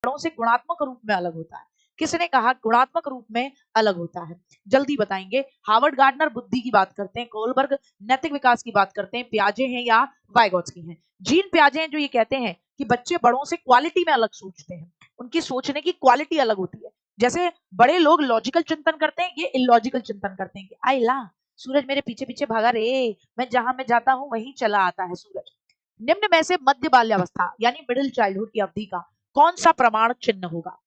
बड़ों से गुणात्मक रूप में अलग होता है। किसने कहा गुणात्मक रूप में अलग होता है? जल्दी बताएंगे। हार्वर्ड गार्डनर बुद्धि की बात करते हैं, कोलबर्ग नैतिक विकास की बात करते हैं, पियाजे हैं या वाइगोत्स्की हैं? जीन पियाजे हैं जो ये कहते हैं कि बच्चे बड़ों से क्वालिटी में अलग सोचते हैं, उनकी सोचने की क्वालिटी अलग होती है। जैसे बड़े लोग लॉजिकल चिंतन करते हैं, ये इलॉजिकल चिंतन करते हैं कि आई ला सूरज मेरे पीछे पीछे भागा रे, मैं जाता हूं वहीं चला आता है सूरज। निम्न में से मध्य बाल्यावस्था यानी मिडिल चाइल्डहुड की अवधि का कौन सा प्रमाण चिन्ह होगा?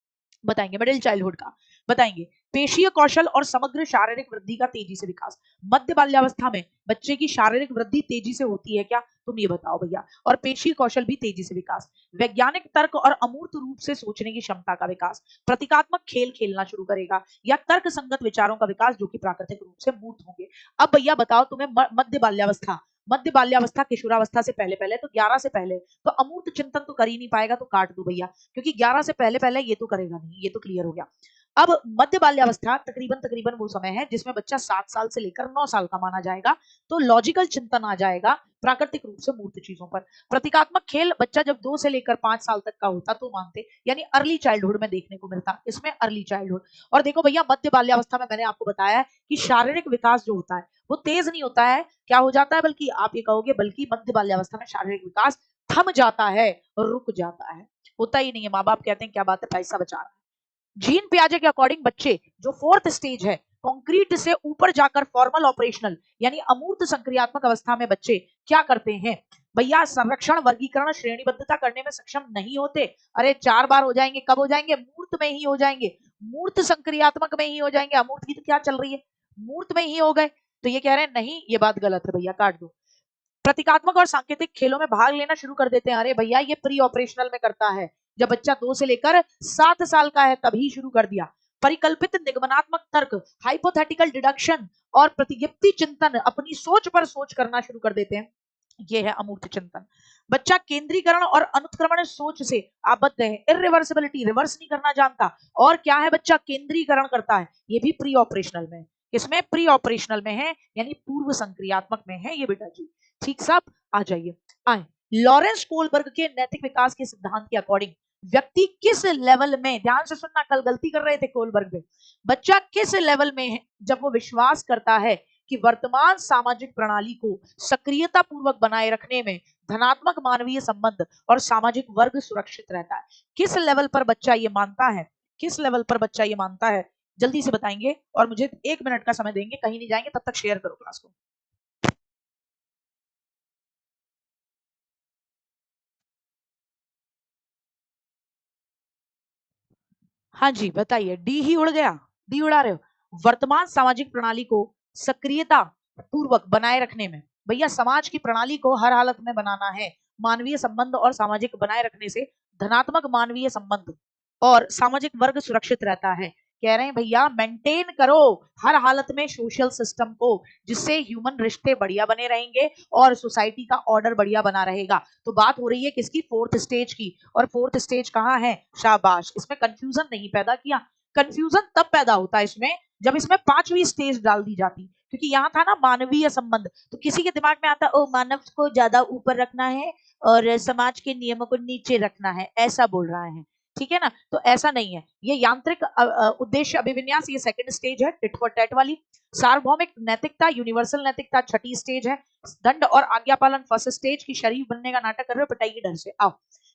बताएंगे मिडिल चाइल्डहुड का। बताएंगे पेशीय कौशल और समग्र शारीरिक वृद्धि का तेजी से विकास। मध्य बाल्यावस्था में बच्चे की शारीरिक वृद्धि तेजी से होती है क्या? तुम ये बताओ भैया। और पेशीय कौशल भी तेजी से विकास, वैज्ञानिक तर्क और अमूर्त रूप से सोचने की क्षमता का विकास, प्रतीकात्मक खेल खेलना शुरू करेगा, या तर्क संगत विचारों का विकास जो कि प्राकृतिक रूप से मूर्त होंगे। अब भैया बताओ तुम्हें मध्य बाल्यावस्था किशोरावस्था से पहले पहले तो 11 से पहले तो अमूर्त चिंतन तो कर ही नहीं पाएगा, तो काट दो भैया, क्योंकि 11 से पहले पहले ये तो करेगा नहीं, ये तो क्लियर हो गया। अब मध्य बाल्यावस्था तकरीबन तकरीबन वो समय है जिसमें बच्चा 7 साल से लेकर 9 साल का माना जाएगा, तो लॉजिकल चिंतन आ जाएगा प्राकृतिक रूप से मूर्त चीजों पर। प्रतीकात्मक खेल बच्चा जब 2 से लेकर 5 साल तक का होता तो मानते, यानी अर्ली चाइल्डहुड में देखने को मिलता, इसमें अर्ली चाइल्डहुड। और देखो भैया मध्य बाल्यावस्था में मैंने आपको बताया है कि शारीरिक विकास जो होता है वो तेज नहीं होता है, क्या हो जाता है, बल्कि आप ये कहोगे बल्कि मध्य बाल्यावस्था में शारीरिक विकास थम जाता है, रुक जाता है, होता ही नहीं है। माँ बाप कहते हैं क्या बात है, पैसा बचा रहा है। जीन पियाजे के अकॉर्डिंग बच्चे जो फोर्थ स्टेज है कॉन्क्रीट से ऊपर जाकर फॉर्मल ऑपरेशनल यानी अमूर्त संक्रियात्मक अवस्था में बच्चे क्या करते हैं? भैया संरक्षण वर्गीकरण श्रेणीबद्धता करने में सक्षम नहीं होते। अरे 4 बार हो जाएंगे, कब हो जाएंगे? मूर्त में ही हो जाएंगे, मूर्त संक्रियात्मक में ही हो जाएंगे। अमूर्त की तो क्या चल रही है, मूर्त में ही हो गए। तो ये कह रहे हैं नहीं, ये बात गलत है भैया, काट दो। प्रतीकात्मक और सांकेतिक खेलों में भाग लेना शुरू कर देते हैं। अरे भैया ये प्री ऑपरेशनल में करता है, जब बच्चा 2 से लेकर 7 साल का है तभी शुरू कर दिया। परिकल्पित निगमनात्मक तर्क, हाइपोथेटिकल डिडक्शन और प्रतिगिप्ति चिंतन अपनी सोच पर सोच करना शुरू कर देते हैं, ये है अमूर्त चिंतन। बच्चा केंद्रीकरण और अनुत्क्रमण सोच से आबद्ध है, इरिवर्सिबिलिटी रिवर्स नहीं करना जानता। और क्या है, बच्चा केंद्रीकरण करता है, ये भी प्री ऑपरेशनल में। किसमें? प्री ऑपरेशनल में है, यानी पूर्व संक्रियात्मक में है ये बेटा जी। ठीक सब आ जाइए। आए लॉरेंस कोलबर्ग के नैतिक विकास के सिद्धांत के अकॉर्डिंग व्यक्ति किस लेवल में, ध्यान से सुनना, कल गलती कर रहे थे कोलबर्ग में, बच्चा किस लेवल में है जब वो विश्वास करता है कि वर्तमान सामाजिक प्रणाली को सक्रियता पूर्वक बनाए रखने में धनात्मक मानवीय संबंध और सामाजिक वर्ग सुरक्षित रहता है? किस लेवल पर बच्चा ये मानता है? किस लेवल पर बच्चा ये मानता है? जल्दी से बताएंगे और मुझे 1 मिनट का समय देंगे, कहीं नहीं जाएंगे, तब तक शेयर करो क्लास को। हाँ जी बताइए, डी ही उड़ गया, डी उड़ा रहे हो। वर्तमान सामाजिक प्रणाली को सक्रियता पूर्वक बनाए रखने में, भैया समाज की प्रणाली को हर हालत में बनाना है, मानवीय संबंध और सामाजिक बनाए रखने से धनात्मक मानवीय संबंध और सामाजिक वर्ग सुरक्षित रहता है। कह रहे हैं भैया मेंटेन करो हर हालत में सोशल सिस्टम को, जिससे ह्यूमन रिश्ते बढ़िया बने रहेंगे और सोसाइटी का ऑर्डर बढ़िया बना रहेगा। तो बात हो रही है किसकी? फोर्थ स्टेज की। और फोर्थ स्टेज कहाँ है? शाबाश, इसमें कंफ्यूजन नहीं पैदा किया। कंफ्यूजन तब पैदा होता है इसमें जब इसमें 5वीं स्टेज डाल दी जाती, क्योंकि यहाँ था ना मानवीय संबंध, तो किसी के दिमाग में आता ओ मानव को ज्यादा ऊपर रखना है और समाज के नियमों को नीचे रखना है, ऐसा बोल रहा है। ठीक है ना, तो ऐसा नहीं है, ये यांत्रिक उद्देश्य अभिविन्यास ये सेकंड स्टेज है, टिट फॉर टैट वाली। सार्वभौमिक नैतिकता यूनिवर्सल नैतिकता छठी स्टेज है। दंड और आज्ञा पालन फर्स्ट स्टेज की शरीफ बनने का नाटक कर रहे हो, पिटाई डर से। आओ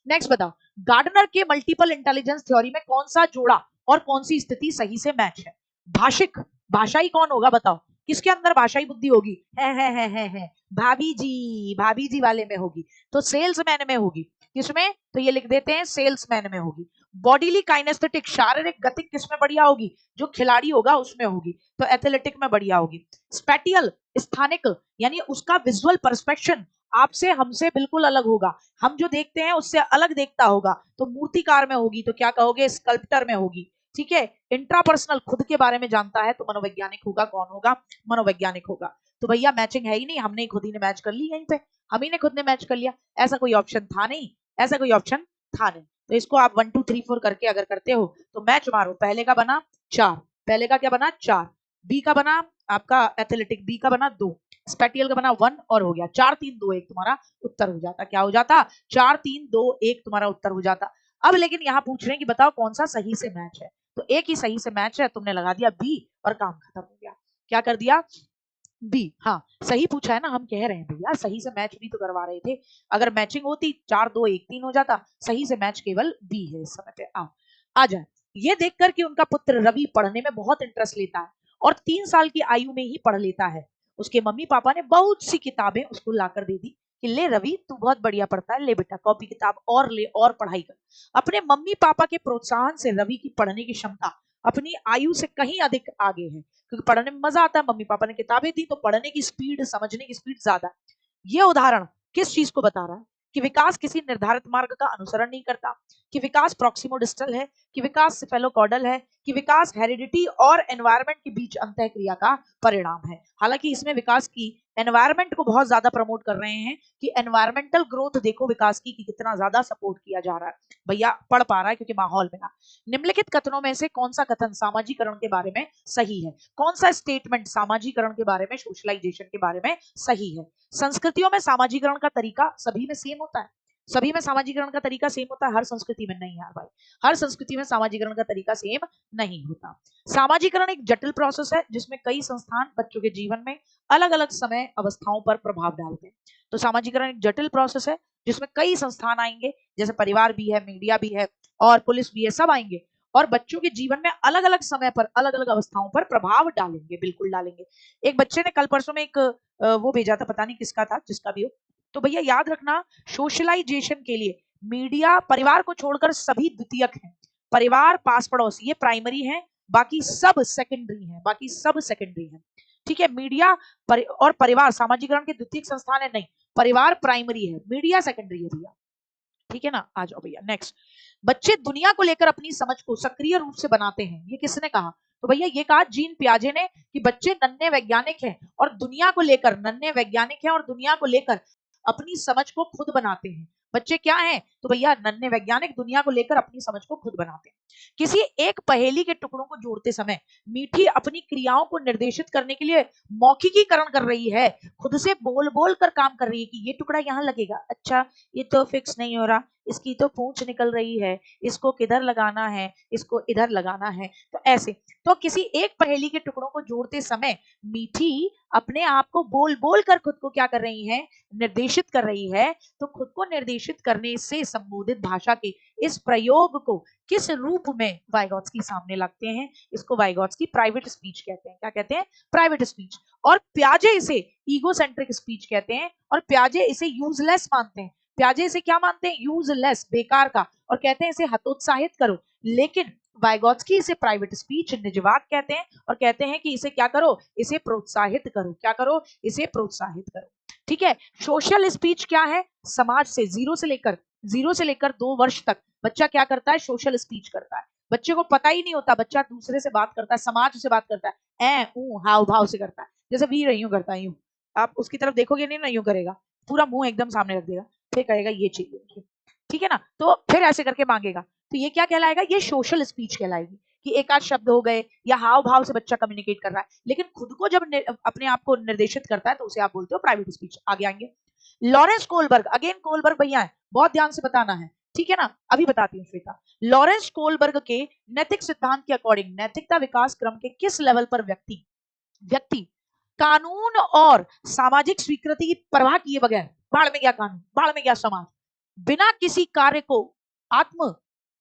नेक्स्ट बताओ, गार्डनर के मल्टीपल इंटेलिजेंस थ्योरी में कौन सा जोड़ा और कौन सी स्थिति सही से मैच है? भाषिक, भाषाई कौन होगा बताओ, किसके अंदर भाषाई बुद्धि होगी? है भाभी जी वाले में होगी, तो सेल्समैन में होगी। किसमें? तो ये लिख देते हैं सेल्समैन में होगी। बॉडीली काइनेस्थेटिक शारीरिक गति किसमें बढ़िया होगी? जो खिलाड़ी होगा उसमें होगी, तो एथलेटिक में बढ़िया होगी। स्पैटियल स्थानिक यानी उसका विजुअल परस्पेक्शन आपसे हमसे बिल्कुल अलग होगा, हम जो देखते हैं उससे अलग देखता होगा, तो मूर्तिकार में होगी, तो क्या कहोगे? स्कल्प्टर में होगी। ठीक है। इंट्रापर्सनल खुद के बारे में जानता है, तो मनोवैज्ञानिक होगा। कौन होगा? मनोवैज्ञानिक होगा। तो भैया मैचिंग है ही नहीं, हमने खुद ही ने मैच कर ली, यहीं पे हम ही ने खुद ने मैच कर लिया, ऐसा कोई ऑप्शन था नहीं, ऐसा कोई ऑप्शन था नहीं। तो इसको आप 1 2 3 4 करके अगर करते हो तो मैच मारो, पहले का बना 4, पहले का क्या बना 4, बी का बना आपका एथलेटिक, बी का बना 2, स्पेटियल का बना 1 और हो गया 4 3 2 1 तुम्हारा उत्तर हो जाता। क्या हो जाता? 4 3 2 1 तुम्हारा उत्तर हो जाता। अब लेकिन यहाँ पूछ रहे हैं कि बताओ कौन सा सही से मैच है, तो एक ही सही से मैच है, तुमने लगा दिया बी और काम खत्म हो गया। क्या कर दिया? बी। हाँ, सही पूछा है ना, हम कह रहे हैं भैया सही से मैच भी तो करवा रहे थे। अगर मैचिंग होती 4-2-1-3 हो जाता, सही से मैच केवल बी है इस समय पे। आ जाए। ये देखकर कि उनका पुत्र रवि पढ़ने में बहुत इंटरेस्ट लेता है और 3 साल की आयु में ही पढ़ लेता है, उसके मम्मी पापा ने बहुत सी किताबें उसको लाकर दे दी कि ले रवि तू बहुत बढ़िया पढ़ता है, ले बेटा कॉपी किताब और ले और पढ़ाई कर। अपने मम्मी पापा के प्रोत्साहन से रवि की पढ़ने की क्षमता अपनी आयु से कहीं अधिक आगे है, क्योंकि पढ़ने में मजा आता है, मम्मी पापा ने किताबें दी तो पढ़ने की स्पीड, समझने की स्पीड ज्यादा है। ये उदाहरण किस चीज को बता रहा है? कि विकास किसी निर्धारित मार्ग का अनुसरण नहीं करता, कि विकास प्रॉक्सिमोडिस्टल है, कि विकास सिफेलोकॉर्डल है, कि विकास हेरिडिटी और एनवायरमेंट के बीच अंतःक्रिया का परिणाम है। हालांकि इसमें विकास की एनवायरमेंट को बहुत ज्यादा प्रमोट कर रहे हैं कि एनवायरमेंटल ग्रोथ देखो विकास की कि कितना ज्यादा सपोर्ट किया जा रहा है। भैया पढ़ पा रहा है क्योंकि माहौल में ना। निम्नलिखित कथनों में से कौन सा कथन सामाजिकरण के बारे में सही है? कौन सा स्टेटमेंट सामाजिकरण के बारे में, सोशलाइजेशन के बारे में सही है? संस्कृतियों में सामाजिकरण का तरीका सभी में सेम होता है? सभी में सामाजिकरण का तरीका सेम होता है? हर संस्कृति में नहीं यार भाई, हर संस्कृति में सामाजिकरण का तरीका सेम नहीं होता। सामाजिकरण एक जटिल प्रोसेस है जिसमें कई संस्थान बच्चों के जीवन में अलग अलग समय अवस्थाओं पर प्रभाव डालते हैं। तो सामाजिकरण एक जटिल प्रोसेस है जिसमें कई संस्थान आएंगे, जैसे परिवार भी है, मीडिया भी है और पुलिस भी है, सब आएंगे और बच्चों के जीवन में अलग अलग समय पर अलग अलग अवस्थाओं पर प्रभाव डालेंगे, बिल्कुल डालेंगे। एक बच्चे ने कल परसों में एक वो भेजा था, पता नहीं किसका था, जिसका भी हो। तो भैया याद रखना, सोशलाइजेशन के लिए मीडिया परिवार को छोड़कर सभी द्वितीयक हैं। परिवार, पास पड़ोस ये प्राइमरी है, बाकी सब सेकेंडरी है, बाकी सब सेकेंडरी है। ठीक है, मीडिया और परिवार सामाजिकरण के द्वितीयक संस्थान है नहीं, परिवार प्राइमरी है, मीडिया सेकेंडरी है भैया। ठीक है ना, आ जाओ भैया नेक्स्ट। बच्चे दुनिया को लेकर अपनी समझ को सक्रिय रूप से बनाते हैं, ये किसने कहा? तो भैया ये कहा जीन पियाजे ने कि बच्चे नन्हे वैज्ञानिक हैं और दुनिया को लेकर, नन्हे वैज्ञानिक हैं और दुनिया को लेकर अपनी समझ को खुद बनाते हैं। बच्चे क्या हैं? तो भैया नन्हे वैज्ञानिक दुनिया को लेकर अपनी समझ को खुद बनाते हैं। किसी एक पहेली के टुकड़ों को जोड़ते समय मीठी अपनी क्रियाओं को निर्देशित करने के लिए मौखिकीकरण कर रही है, खुद से बोल बोल कर काम कर रही है कि ये टुकड़ा यहाँ लगेगा, अच्छा ये तो फिक्स नहीं हो रहा, इसकी तो पूंछ निकल रही है, इसको किधर लगाना है, इसको इधर लगाना है। तो ऐसे, तो किसी एक पहेली के टुकड़ों को जोड़ते समय मीठी अपने आप को बोल बोल कर खुद को क्या कर रही है? निर्देशित कर रही है। तो खुद को निर्देशित करने से संबोधित भाषा के इस प्रयोग को किस रूप में वाइगॉट्स्की सामने लगते हैं? इसको वाइगॉट्स्की प्राइवेट स्पीच कहते हैं। क्या कहते हैं? Private speech. और प्याजे इसे ईगोसेंट्रिक स्पीच कहते हैं और प्याजे इसे यूजलेस मानते हैं। प्याजे इसे क्या मानते हैं? यूजलेस, बेकार का, और कहते हैं इसे हतोत्साहित करो। लेकिन वाइगॉट्स्की इसे प्राइवेट स्पीच, निजवाक कहते हैं और कहते हैं कि इसे क्या करो? इसे प्रोत्साहित करो। क्या करो? इसे प्रोत्साहित करो। ठीक है। सोशल स्पीच क्या है? समाज से जीरो से लेकर 2 वर्ष तक बच्चा क्या करता है? सोशल स्पीच करता है। बच्चे को पता ही नहीं होता, बच्चा दूसरे से बात करता है, समाज से बात करता है, हाव भाव से करता है। जैसे वी रही हूँ करता हूँ, आप उसकी तरफ देखोगे नहीं ना, यूं करेगा, पूरा मुंह एकदम सामने रख देगा, फिर कहेगा ये चाहिए। ठीक है ना, तो फिर ऐसे करके मांगेगा। तो ये क्या कहलाएगा? ये सोशल स्पीच कहलाएगी कि एक आध शब्द हो गए या हाव भाव से बच्चा कम्युनिकेट कर रहा है। लेकिन खुद को जब अपने आप को निर्देशित करता है तो उसे आप बोलते हो प्राइवेट स्पीच। आगे आएंगे लॉरेंस कोलबर्ग, अगेन कोलबर्ग भैया है, बहुत ध्यान से बताना है। ठीक है ना, अभी बताती हूँ श्वेता। लॉरेंस कोलबर्ग के नैतिक सिद्धांत के अकॉर्डिंग नैतिकता विकास क्रम के किस लेवल पर व्यक्ति व्यक्ति कानून और सामाजिक स्वीकृति की परवाह किए बगैर, बाढ़ में गया कानून, बाढ़ में गया समाज, बिना किसी कार्य को आत्म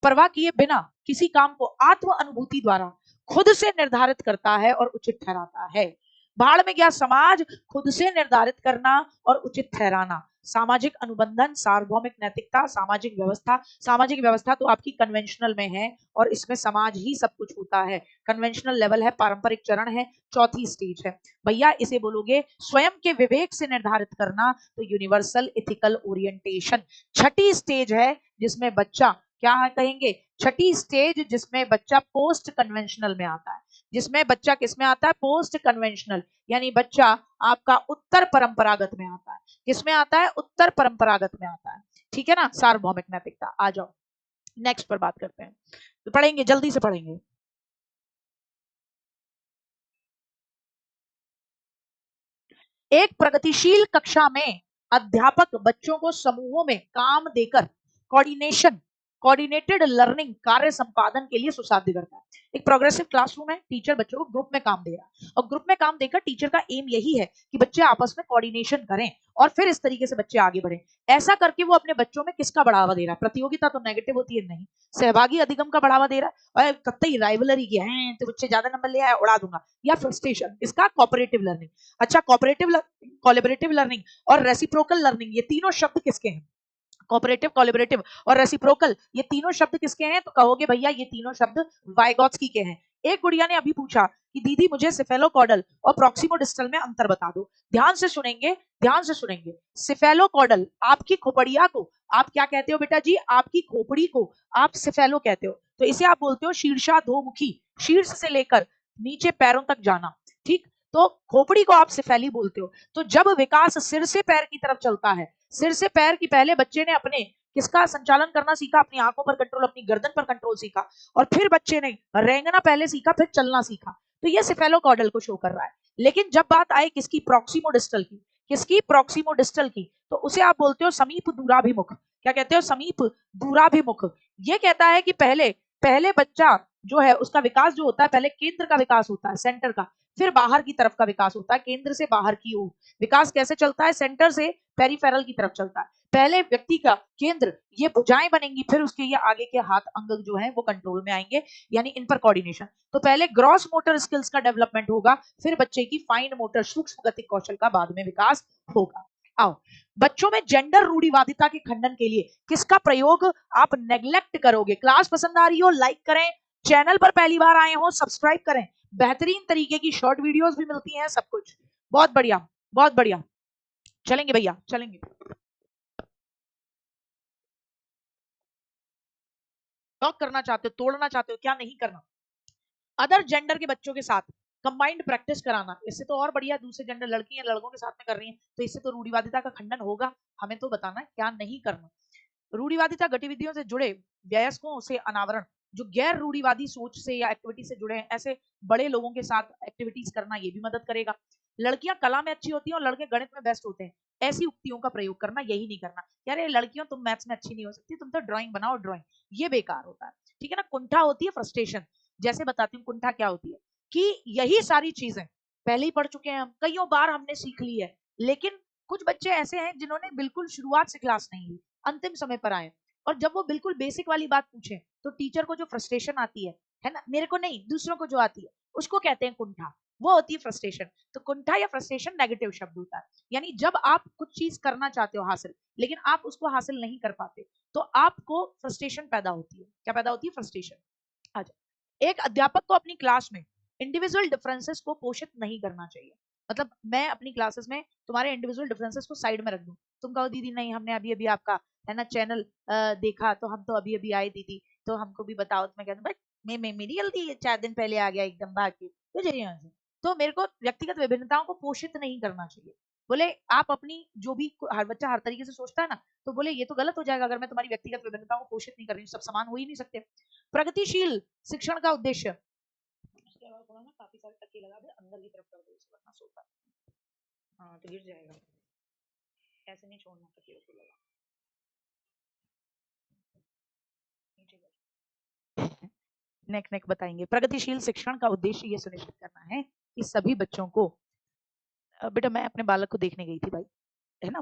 परवाह किए बिना किसी काम को आत्म अनुभूति द्वारा खुद से निर्धारित करता है और उचित ठहराता है। भाड़ में गया समाज, खुद से निर्धारित करना और उचित ठहराना। सामाजिक अनुबंधन, सार्वभौमिक नैतिकता, सामाजिक व्यवस्था तो आपकी कन्वेंशनल में है और इसमें समाज ही सब कुछ होता है। कन्वेंशनल लेवल है, पारंपरिक चरण है, चौथी स्टेज है भैया। इसे बोलोगे स्वयं के विवेक से निर्धारित करना, तो यूनिवर्सल इथिकल ओरिएंटेशन। छठी स्टेज है जिसमें बच्चा क्या कहेंगे? छठी स्टेज जिसमें बच्चा पोस्ट कन्वेंशनल में आता है। जिसमें बच्चा किस में आता है? पोस्ट कन्वेंशनल, यानी बच्चा आपका उत्तर परंपरागत में आता है। किसमें आता है? उत्तर परंपरागत में आता है। ठीक है ना, सार्वभौमिक नैतिकता। आ जाओ नेक्स्ट पर बात करते हैं, तो पढ़ेंगे, जल्दी से पढ़ेंगे। एक प्रगतिशील कक्षा में अध्यापक बच्चों को समूहों में काम देकर कोऑर्डिनेशन कोऑर्डिनेटेड लर्निंग, कार्य संपादन के लिए सुसाध्य करता है। एक प्रोग्रेसिव क्लासरूम है, टीचर बच्चों को ग्रुप में काम दे रहा है और ग्रुप में काम देकर टीचर का एम यही है कि बच्चे आपस में कोऑर्डिनेशन करें और फिर इस तरीके से बच्चे आगे बढ़े। ऐसा करके वो अपने बच्चों में किसका बढ़ावा दे रहा है? प्रतियोगिता तो नेगेटिव होती है, नहीं, सहभागी अधिगम का बढ़ावा दे रहा है और कतई राइवलरी की है तो बच्चे ज्यादा नंबर ले आए उड़ा दूंगा, या फ्रस्ट्रेशन, इसका कोऑपरेटिव लर्निंग। अच्छा, कोलैबोरेटिव लर्निंग और रेसिप्रोकल लर्निंग, ये तीनों शब्द किसके हैं? कोऑपरेटिव, कोलैबोरेटिव और रेसिप्रोकल, ये तीनों शब्द किसके हैं? तो कहोगे भैया ये तीनों शब्द वाइगॉत्स्की के हैं। एक गुड़िया ने अभी पूछा कि दीदी मुझे सिफेलोकॉडल और प्रॉक्सिमोडिस्टल में अंतर बता दो। ध्यान से सुनेंगे, ध्यान से सुनेंगे। सिफेलोकॉडल, आपकी खोपड़िया को आप क्या कहते हो बेटा जी? आपकी खोपड़ी को आप सिफेलो कहते हो, तो इसे आप बोलते हो शीर्षाधोमुखी, शीर्ष से लेकर नीचे पैरों तक जाना, ठीक। तो खोपड़ी को आप सिफेली बोलते हो। तो जब विकास सिर से पैर की तरफ चलता है, सिर से पैर की पहले बच्चे ने अपने किसका संचालन करना सीखा? अपनी आंखों पर कंट्रोल, अपनी गर्दन पर कंट्रोल सीखा, और फिर बच्चे ने रेंगना पहले सीखा, फिर चलना सीखा। तो ये सिफेलोकॉडल को शो कर रहा है। लेकिन जब बात आए किसकी? प्रॉक्सिमोडिस्टल की। किसकी? प्रॉक्सिमोडिस्टल की। तो उसे आप बोलते हो समीप दूराभिमुख। क्या कहते हो? समीप दूराभिमुख। ये कहता है कि पहले पहले बच्चा जो है उसका विकास जो होता है, पहले केंद्र का विकास होता है, सेंटर का, फिर बाहर की तरफ का विकास होता है, केंद्र से बाहर की ओर। विकास कैसे चलता है? सेंटर से पेरिफेरल की तरफ चलता है। पहले व्यक्ति का केंद्र, ये भुजाएं बनेंगी, फिर उसके ये आगे के हाथ अंग जो है वो कंट्रोल में आएंगे, यानी इन पर कोऑर्डिनेशन। तो पहले ग्रॉस मोटर स्किल्स का डेवलपमेंट होगा, फिर बच्चे की फाइन मोटर, सूक्ष्म गतिक कौशल का बाद में विकास होगा। आओ, बच्चों में जेंडर रूढ़िवादिता के खंडन के लिए किसका प्रयोग आप नेग्लेक्ट करोगे? क्लास पसंद आ रही हो लाइक करें, चैनल पर पहली बार आए हो सब्सक्राइब करें, बेहतरीन तरीके की शॉर्ट वीडियोस भी मिलती हैं, सब कुछ बहुत बढ़िया, बहुत बढ़िया। चलेंगे भैया, चलेंगे। लॉक करना चाहते हो, तोड़ना चाहते हो, क्या नहीं करना? अदर जेंडर के बच्चों के साथ कंबाइंड प्रैक्टिस कराना, इससे तो और बढ़िया। दूसरे जेंडर लड़की या लड़कों के साथ में कर रही हैं तो इससे तो रूढ़िवादिता का खंडन होगा। हमें तो बताना है क्या नहीं करना। रूढ़िवादिता गतिविधियों से जुड़े वयस्कों से अनावरण, जो गैर रूढ़िवादी सोच से या एक्टिविटी से जुड़े हैं, ऐसे बड़े लोगों के साथ एक्टिविटीज करना, ये भी मदद करेगा। लड़कियां कला में अच्छी होती हैं और लड़के गणित में बेस्ट होते हैं, ऐसी उक्तियों का प्रयोग करना, यही नहीं करना। यार ये लड़कियों तुम मैथ्स में अच्छी नहीं हो सकती, तुम तो ड्राइंग बनाओ, ड्राइंग, ये बेकार होता है, ठीक है ना। कुंठा होती है फ्रस्ट्रेशन। जैसे बताती हूँ कुंठा क्या होती है, कि यही सारी चीजें पहले ही पढ़ चुके हैं हम, कईयों बार हमने सीख ली है, लेकिन कुछ बच्चे ऐसे हैं जिन्होंने बिल्कुल शुरुआत से क्लास नहीं ली, अंतिम समय पर आए, और जब वो बिल्कुल बेसिक वाली बात पूछे तो टीचर को जो फ्रस्ट्रेशन आती है ना, मेरे को नहीं दूसरों को जो आती है उसको कहते हैं कुंठा, वो होती है फ्रस्ट्रेशन। तो कुंठा या फ्रस्ट्रेशन नेगेटिव शब्द होता है, यानी जब आप कुछ चीज करना चाहते हो हासिल, लेकिन आप उसको हासिल नहीं कर पाते, तो आपको फ्रस्ट्रेशन पैदा होती है। क्या पैदा होती है? फ्रस्ट्रेशन। अच्छा, एक अध्यापक को अपनी क्लास में इंडिविजुअल डिफरेंसेस को पोषित नहीं करना चाहिए। मतलब मैं अपनी क्लासेस में तुम्हारे इंडिविजुअल डिफरेंसेस को साइड में रख दूं, तुम कहो दीदी नहीं हमने अभी अभी आपका है ना चैनल देखा, तो हम तो अभी अभी आए दीदी, तो हमको भी बताओ। तो मैं कहता हूँ मैं मेरी गलती है, 4 दिन पहले आ गया एकदम भाग के, तो चलिए यहाँ से। तो मेरे को व्यक्तिगत विभिन्नताओं को पोषित नहीं करना चाहिए। बोले आप अपनी जो भी, हर बच्चा हर तरीके से सोचता है ना, तो बोले ये तो गलत हो जाएगा अगर मैं तुम्हारी व्यक्तिगत विभिन्नताओं को पोषित नहीं कर रही हूँ, सब समान हो ही नहीं सकते। प्रगतिशील शिक्षण का उद्देश्य, काफी सारे टक्के लगा दे, अंदर की तरफ कर दो इसे, वरना सोता हाँ तो गिर जाएगा, ऐसे नहीं छोड़ना, टक्के को लगा नेक नेक बताएंगे। प्रगतिशील शिक्षण का उद्देश्य ये सुनिश्चित करना है कि सभी बच्चों को, बेटा मैं अपने बालक को देखने गई थी भाई, है ना।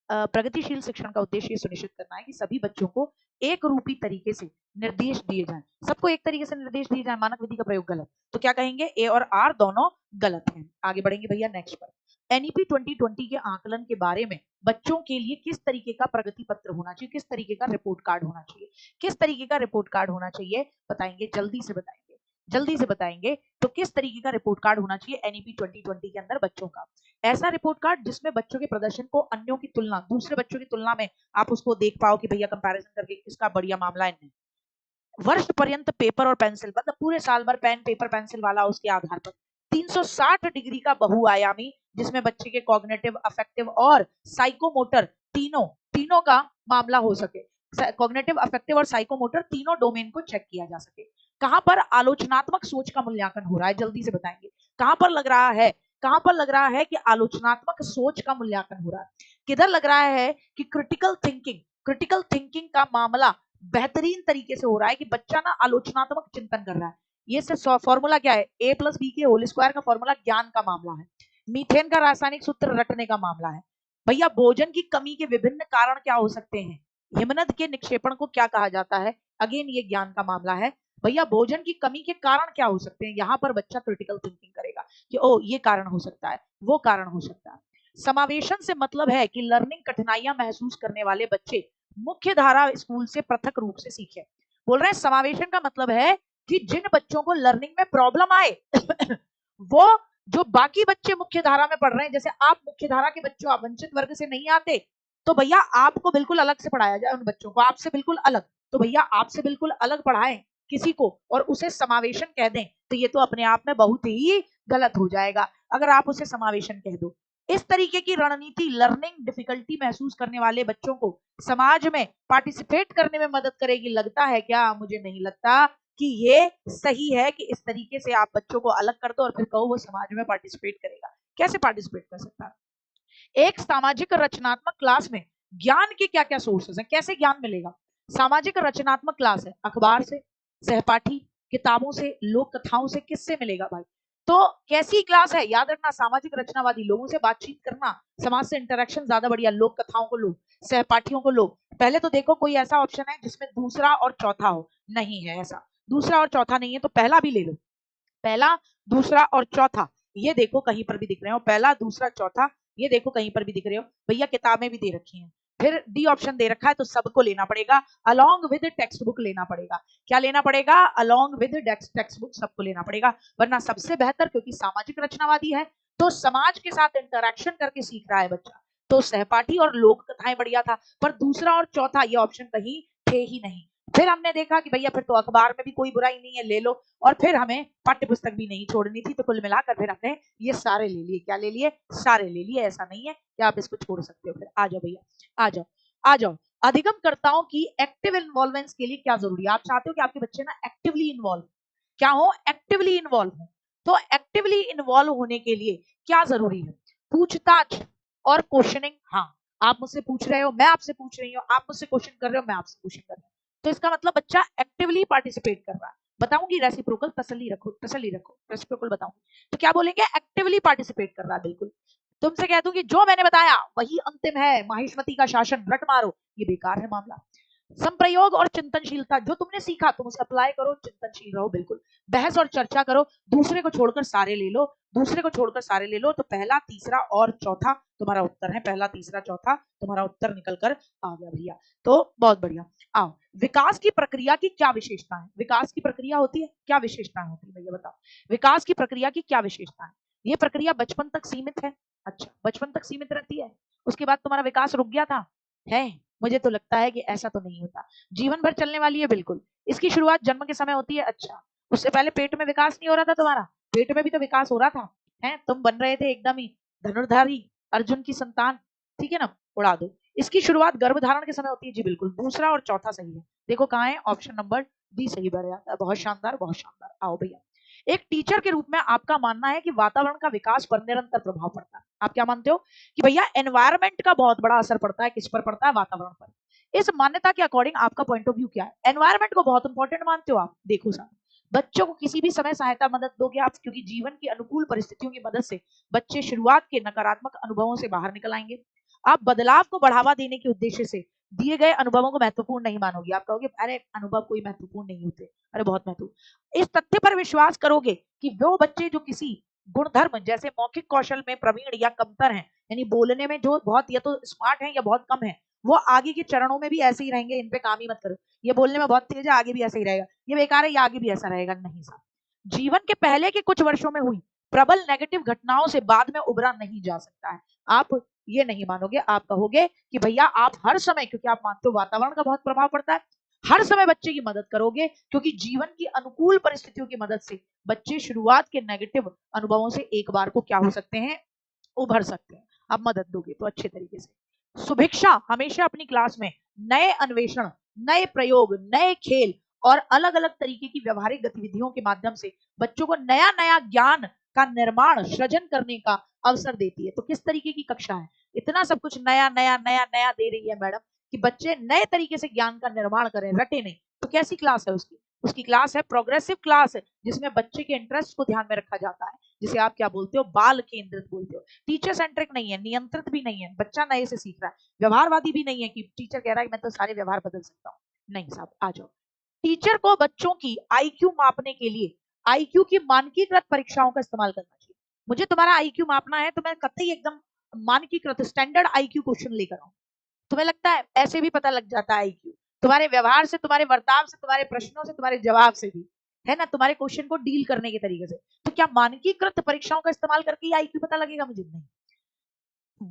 प्रगतिशील शिक्षण का उद्देश्य ये सुनिश्चित करना है कि सभी बच्चों को एक रूपी तरीके से निर्देश दिए जाएं। सबको एक तरीके से निर्देश दिए जाएं, मानक विधि का प्रयोग गलत, तो क्या कहेंगे? ए और आर दोनों गलत हैं। आगे बढ़ेंगे भैया नेक्स्ट पर। एनईपी 2020 के आकलन के बारे में बच्चों के लिए किस तरीके का प्रगति पत्र होना चाहिए, किस तरीके का रिपोर्ट कार्ड होना चाहिए, किस तरीके का रिपोर्ट कार्ड होना चाहिए, बताएंगे, जल्दी से बताएंगे, जल्दी से बताएंगे। तो किस तरीके का रिपोर्ट कार्ड होना चाहिए एनईपी 2020 के अंदर बच्चों का? ऐसा रिपोर्ट कार्ड जिसमें बच्चों के प्रदर्शन को अन्यों की तुलना, दूसरे बच्चों की तुलना में आप उसको देख पाओ कि भैया कंपैरिजन करके किसका बढ़िया मामला है। वर्ष पर्यंत पेपर और पेंसिल, मतलब पूरे साल भर पेन पेपर पेंसिल वाला, उसके आधार पर 360 डिग्री का बहुआयामी, जिसमें बच्चे के कॉग्निटिव, अफेक्टिव और साइकोमोटर तीनों तीनों का मामला हो सके। कॉग्निटिव, अफेक्टिव और साइकोमोटर तीनों डोमेन को चेक किया जा सके। कहां पर आलोचनात्मक सोच का मूल्यांकन हो रहा है, जल्दी से बताएंगे। कहां पर लग रहा है, कहां पर लग रहा है कि आलोचनात्मक सोच का मूल्यांकन हो रहा है? किधर लग रहा है कि क्रिटिकल थिंकिंग, क्रिटिकल थिंकिंग का मामला बेहतरीन तरीके से हो रहा है कि बच्चा ना आलोचनात्मक चिंतन कर रहा है। ये से फॉर्मूला क्या है, a प्लस बी के होल स्क्वायर का फॉर्मूला ज्ञान का मामला है, मीथेन का रासायनिक सूत्र रटने का मामला है। भैया भोजन की कमी के विभिन्न कारण क्या हो सकते हैं, हिमनद के निक्षेपण को क्या कहा जाता है, अगेन ये ज्ञान का मामला है। भैया भोजन की कमी के कारण क्या हो सकते हैं, यहाँ पर बच्चा क्रिटिकल थिंकिंग करेगा कि ओ ये कारण हो सकता है, वो कारण हो सकता है। समावेशन से मतलब है कि लर्निंग कठिनाइयां महसूस करने वाले बच्चे मुख्य धारा स्कूल से पृथक रूप से सीखे। बोल रहे हैं समावेशन का मतलब है कि जिन बच्चों को लर्निंग में प्रॉब्लम आए वो जो बाकी बच्चे मुख्य धारा में पढ़ रहे हैं, जैसे आप मुख्य धारा के बच्चों, आप वंचित वर्ग से नहीं आते, तो भैया आपको बिल्कुल अलग से पढ़ाया जाए, उन बच्चों को आपसे बिल्कुल अलग, तो भैया आपसे बिल्कुल अलग पढ़ाएं किसी को और उसे समावेशन कह दें, तो ये तो अपने आप में बहुत ही गलत हो जाएगा अगर आप उसे समावेशन कह दो। इस तरीके की रणनीति लर्निंग डिफिकल्टी महसूस करने वाले बच्चों को समाज में पार्टिसिपेट करने में मदद करेगी। लगता है क्या? मुझे नहीं लगता कि ये सही है कि इस तरीके से आप बच्चों को अलग कर दो और फिर कहो वो समाज में पार्टिसिपेट करेगा। कैसे पार्टिसिपेट कर सकता है? एक सामाजिक रचनात्मक क्लास में ज्ञान के क्या क्या सोर्सेस हैं, कैसे ज्ञान मिलेगा? सामाजिक रचनात्मक क्लास है, अखबार से, सहपाठी, किताबों से, लोक कथाओं से, किससे मिलेगा भाई? तो कैसी क्लास है? याद रखना, सामाजिक रचनावादी, लोगों से बातचीत करना, समाज से इंटरेक्शन ज्यादा बढ़िया, लोक कथाओं को लो, सहपाठियों को लो। पहले तो देखो कोई ऐसा ऑप्शन है जिसमें दूसरा और चौथा हो, नहीं है ऐसा, दूसरा और चौथा नहीं है, तो पहला भी ले लो, पहला, दूसरा और चौथा, ये देखो कहीं पर भी दिख रहे हो, पहला, दूसरा, चौथा, ये देखो कहीं पर भी दिख रहे हो भैया, किताबें भी दे रखी हैं। फिर डी ऑप्शन दे रखा है, तो सबको लेना पड़ेगा, अलोंग विद टेक्स्ट बुक लेना पड़ेगा। क्या लेना पड़ेगा? अलोंग विद टेक्स्ट बुक सबको लेना पड़ेगा, वरना सबसे बेहतर, क्योंकि सामाजिक रचनावादी है तो समाज के साथ इंटरेक्शन करके सीख रहा है बच्चा, तो सहपाठी और लोक कथाएं बढ़िया था, पर दूसरा और चौथा ये ऑप्शन कहीं थे ही नहीं। फिर हमने देखा कि भैया फिर तो अखबार में भी कोई बुराई नहीं है, ले लो, और फिर हमें पाठ्य पुस्तक भी नहीं छोड़नी थी, तो कुल मिलाकर फिर हमने ये सारे ले लिए। क्या ले लिए? सारे ले लिए, ऐसा नहीं है कि आप इसको छोड़ सकते हो। फिर आ जाओ भैया, आ जाओ, आ जाओ। अधिगमकर्ताओं की एक्टिव इन्वॉल्वमेंस के लिए क्या जरूरी है? आप चाहते हो कि आपके बच्चे ना एक्टिवली इन्वॉल्व, क्या हो? एक्टिवली इन्वॉल्व हो। तो एक्टिवली इन्वॉल्व होने के लिए क्या जरूरी है? पूछताछ और क्वेश्चनिंग। हाँ, आप मुझसे पूछ रहे हो, मैं आपसे पूछ रही हूँ, आप मुझसे क्वेश्चन कर रहे हो, मैं आपसे क्वेश्चन कर रही हूँ, तो इसका मतलब बच्चा एक्टिवली पार्टिसिपेट कर रहा है। बताऊंगी रेसिप्रोकल, तसल्ली रखो, तसल्ली रखो, रेसिप्रोकल बताऊंगी। तो क्या बोलेंगे? एक्टिवली पार्टिसिपेट कर रहा है, बिल्कुल। तुमसे कह दूं कि जो मैंने बताया वही अंतिम है, माहिष्मति का शासन रट मारो, ये बेकार है मामला। संप्रयोग और चिंतनशीलता, जो तुमने सीखा तुम उसे अप्लाई करो, चिंतनशील रहो, बिल्कुल। बहस और चर्चा करो, दूसरे को छोड़कर सारे ले लो, दूसरे को छोड़कर सारे ले लो, तो पहला, तीसरा और चौथा तुम्हारा उत्तर है, पहला, तीसरा, चौथा तुम्हारा उत्तर निकल कर आ गया भैया। तो बहुत बढ़िया। आओ, विकास की प्रक्रिया की क्या विशेषता है? विकास की प्रक्रिया होती है, क्या विशेषताएं होती है भैया बताओ? विकास की प्रक्रिया की क्या विशेषता है? ये प्रक्रिया बचपन तक सीमित है। अच्छा, बचपन तक सीमित रहती है, उसके बाद तुम्हारा विकास रुक गया था? है, मुझे तो लगता है कि ऐसा तो नहीं होता, जीवन भर चलने वाली है, बिल्कुल। इसकी शुरुआत जन्म के समय होती है। अच्छा, उससे पहले पेट में विकास नहीं हो रहा था तुम्हारा? पेट में भी तो विकास हो रहा था, है, तुम बन रहे थे एकदम ही धनुर्धारी अर्जुन की संतान, ठीक है ना, उड़ा दो। इसकी शुरुआत गर्भधारण के समय होती है, जी बिल्कुल, दूसरा और चौथा सही है। देखो कहाँ है? ऑप्शन नंबर डी सही बढ़ जाता है। बहुत शानदार, बहुत शानदार। आओ भैया, एक टीचर के रूप में आपका मानना है कि वातावरण का विकास पर निरंतर प्रभाव पड़ता है। आप क्या मानते हो कि भैया एनवायरमेंट का बहुत बड़ा असर पड़ता है? किस पर पड़ता है? वातावरण पर। इस मान्यता के अकॉर्डिंग आपका पॉइंट ऑफ व्यू क्या है? एनवायरमेंट को बहुत इंपॉर्टेंट मानते हो आप? देखो साहब, बच्चों को किसी भी समय सहायता मदद दोगे आप, क्योंकि जीवन की अनुकूल परिस्थितियों की मदद से बच्चे शुरुआत के नकारात्मक अनुभवों से बाहर निकल आएंगे। आप बदलाव को बढ़ावा देने के उद्देश्य से दिए गए अनुभवों को महत्वपूर्ण नहीं मानोगे। आप कहोगे अरे अनुभव कोई महत्वपूर्ण नहीं होते, अरे बहुत महत्वपूर्ण। इस तथ्य पर विश्वास करोगे कि वो बच्चे जो किसी गुणधर्म जैसे मौखिक कौशल में प्रवीण या कमतर हैं, यानी बोलने में जो बहुत या तो स्मार्ट है या बहुत कम है, वो आगे के चरणों में भी ऐसे ही रहेंगे, इन पे काम ही मत करो। ये बोलने में बहुत तेज है, आगे भी ऐसे ही रहेगा, ये बेकार है, ये आगे भी ऐसा रहेगा, नहीं साहब। जीवन के पहले के कुछ वर्षों में हुई प्रबल नेगेटिव घटनाओं से बाद में उबरा नहीं जा सकता है। आप ये नहीं मानोगे, आप कहोगे कि भैया आप हर समय, क्योंकि आप मानते हो वातावरण का बहुत प्रभाव पड़ता है, हर समय बच्चे की मदद करोगे, क्योंकि जीवन की अनुकूल परिस्थितियों की मदद से बच्चे शुरुआत के नेगेटिव अनुभवों से एक बार को क्या हो सकते हैं? उभर सकते हैं। आप मदद दोगे तो अच्छे तरीके से। सुभिक्षा हमेशा अपनी क्लास में नए अन्वेषण, नए प्रयोग, नए खेल और अलग अलग तरीके की व्यवहारिक गतिविधियों के माध्यम से बच्चों को नया नया ज्ञान का निर्माण, सृजन करने का अवसर देती है। तो किस तरीके की कक्षा है? इतना सब कुछ नया नया नया नया दे रही है मैडम कि बच्चे नए तरीके से ज्ञान का निर्माण करें, रटे नहीं, तो कैसी क्लास है उसकी? उसकी क्लास है प्रोग्रेसिव क्लास, जिसमें बच्चे के इंटरेस्ट को ध्यान में रखा जाता है, जिसे आप क्या बोलते हो, बाल केंद्रित बोलते हो। टीचर सेंट्रिक नहीं है, नियंत्रित भी नहीं है, बच्चा नए से सीख रहा है। व्यवहारवादी भी नहीं है कि टीचर कह रहा है मैं तो सारे व्यवहार बदल सकता हूँ, नहीं साहब आ जाओ। टीचर को बच्चों की आईक्यू मापने के लिए आईक्यू की मानकीकृत परीक्षाओं का इस्तेमाल करना चाहिए। मुझे तुम्हारा आईक्यू मापना है तो मैं कतई एकदम मानकीकृत स्टैंडर्ड आईक्यू क्वेश्चन लेकर आऊं। तुम्हें लगता है ऐसे भी पता लग जाता है आईक्यू? तुम्हारे व्यवहार से, तुम्हारे बर्ताव से, तुम्हारे प्रश्नों से, तुम्हारे जवाब से भी, है ना, तुम्हारे क्वेश्चन को डील करने के तरीके से। तो क्या मानकीकृत परीक्षाओं का इस्तेमाल करके आईक्यू पता लगेगा? मुझे नहीं।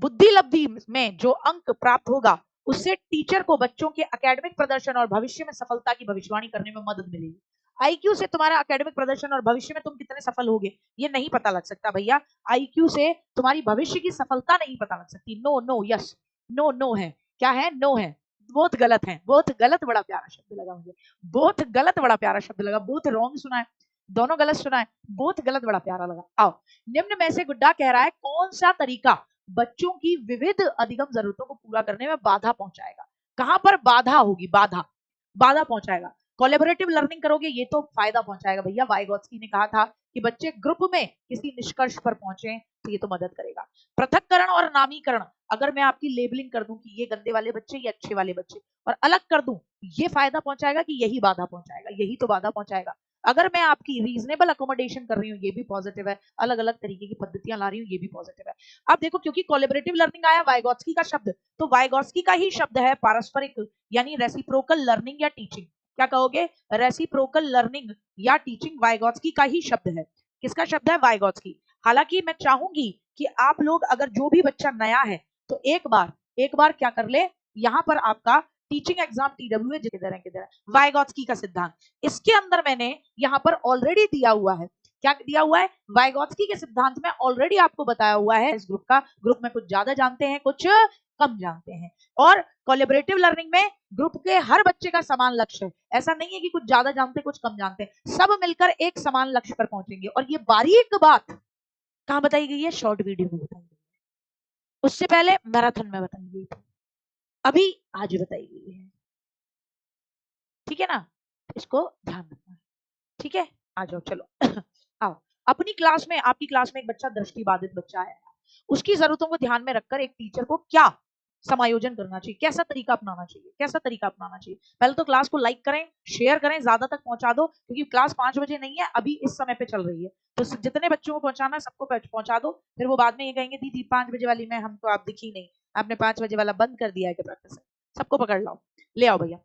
बुद्धि लब्धि में जो अंक प्राप्त होगा उससे टीचर को बच्चों के एकेडमिक प्रदर्शन और भविष्य में सफलता की भविष्यवाणी करने में मदद मिलेगी। आईक्यू से तुम्हारा एकेडमिक प्रदर्शन और भविष्य में तुम कितने सफल होगे ये नहीं पता लग सकता भैया। आईक्यू से तुम्हारी भविष्य की सफलता नहीं पता लग सकती। No no yes, no no है, क्या है, नो है, बहुत गलत है, बहुत गलत, बड़ा प्यारा शब्द लगा मुझे, बहुत गलत बड़ा प्यारा शब्द लगा, बहुत रॉन्ग सुना है, दोनों गलत सुना है, बहुत गलत बड़ा प्यारा लगा। आओ, निम्न में से गुड्डा कह रहा है कौन सा तरीका बच्चों की विविध अधिगम जरूरतों को पूरा करने में बाधा पहुंचाएगा? कहां पर बाधा होगी? बाधा, बाधा पहुंचाएगा। कोलैबोरेटिव लर्निंग करोगे ये तो फायदा पहुंचाएगा भैया। वाइगोत्स्की ने कहा था कि बच्चे ग्रुप में किसी निष्कर्ष पर पहुंचे तो ये तो मदद करेगा। पृथक्करण और नामीकरण, अगर मैं आपकी लेबलिंग कर दूं कि ये गंदे वाले बच्चे, ये अच्छे वाले बच्चे, और अलग कर दूं, ये फायदा पहुंचाएगा कि यही बाधा पहुंचाएगा? यही तो बाधा पहुंचाएगा। अगर मैं आपकी रीजनेबल अकोमोडेशन कर रही हूँ ये भी पॉजिटिव है, अलग अलग तरीके की पद्धतियां ला रही हूँ ये भी पॉजिटिव है। अब देखो, क्योंकि कोलैबोरेटिव लर्निंग आया वाइगोत्स्की का शब्द, तो वाइगोत्स्की का ही शब्द है पारस्परिक यानी रेसिप्रोकल लर्निंग या टीचिंग। क्या कहोगे? रेसिप्रोकल लर्निंग या टीचिंग वाइगोत्स्की का ही शब्द है। किसका शब्द है? वाइगोत्स्की। हालांकि मैं चाहूंगी कि आप लोग, अगर जो भी बच्चा नया है तो एक बार क्या कर ले, यहाँ पर आपका टीचिंग एग्जाम TWA किधर है, वाइगोत्स्की का सिद्धांत, इसके अंदर मैंने यहाँ पर ऑलरेडी दिया हुआ है। क्या दिया हुआ है? वाइगोत्स्की के सिद्धांत में ऑलरेडी आपको बताया हुआ है। इस ग्रुप में कुछ ज्यादा जानते हैं, कुछ कम जानते हैं। और कोलैबोरेटिव लर्निंग में ग्रुप के हर बच्चे का समान लक्ष्य है। ऐसा नहीं है कि कुछ ज्यादा जानते कुछ कम जानते, सब मिलकर एक समान लक्ष्य पर पहुंचेंगे। और ये बारीक बात कहां बताई गई है? शॉर्ट वीडियो में बताई गई, उससे पहले मैराथन में बताई गई थी, अभी आज बताई गई है। ठीक है ना? इसको ध्यान रखना है। ठीक है, आ जाओ, चलो आओ। अपनी क्लास में, आपकी क्लास में एक बच्चा दृष्टिबाधित बच्चा है, उसकी जरूरतों को ध्यान में रखकर एक टीचर को क्या समायोजन करना चाहिए, कैसा तरीका अपनाना चाहिए, कैसा तरीका अपनाना चाहिए? पहले तो क्लास को लाइक करें, शेयर करें, ज्यादा तक पहुंचा दो, क्योंकि क्लास 5 बजे नहीं है, अभी इस समय पे चल रही है, तो जितने बच्चों को पहुंचाना है सबको पहुंचा दो। फिर वो बाद में ये कहेंगे दीदी 5 बजे वाली में हमको आप दिखी नहीं, आपने 5 बजे वाला बंद कर दिया है, क्या प्रैक्टिस है? सबको पकड़ लाओ, ले आओ भैया।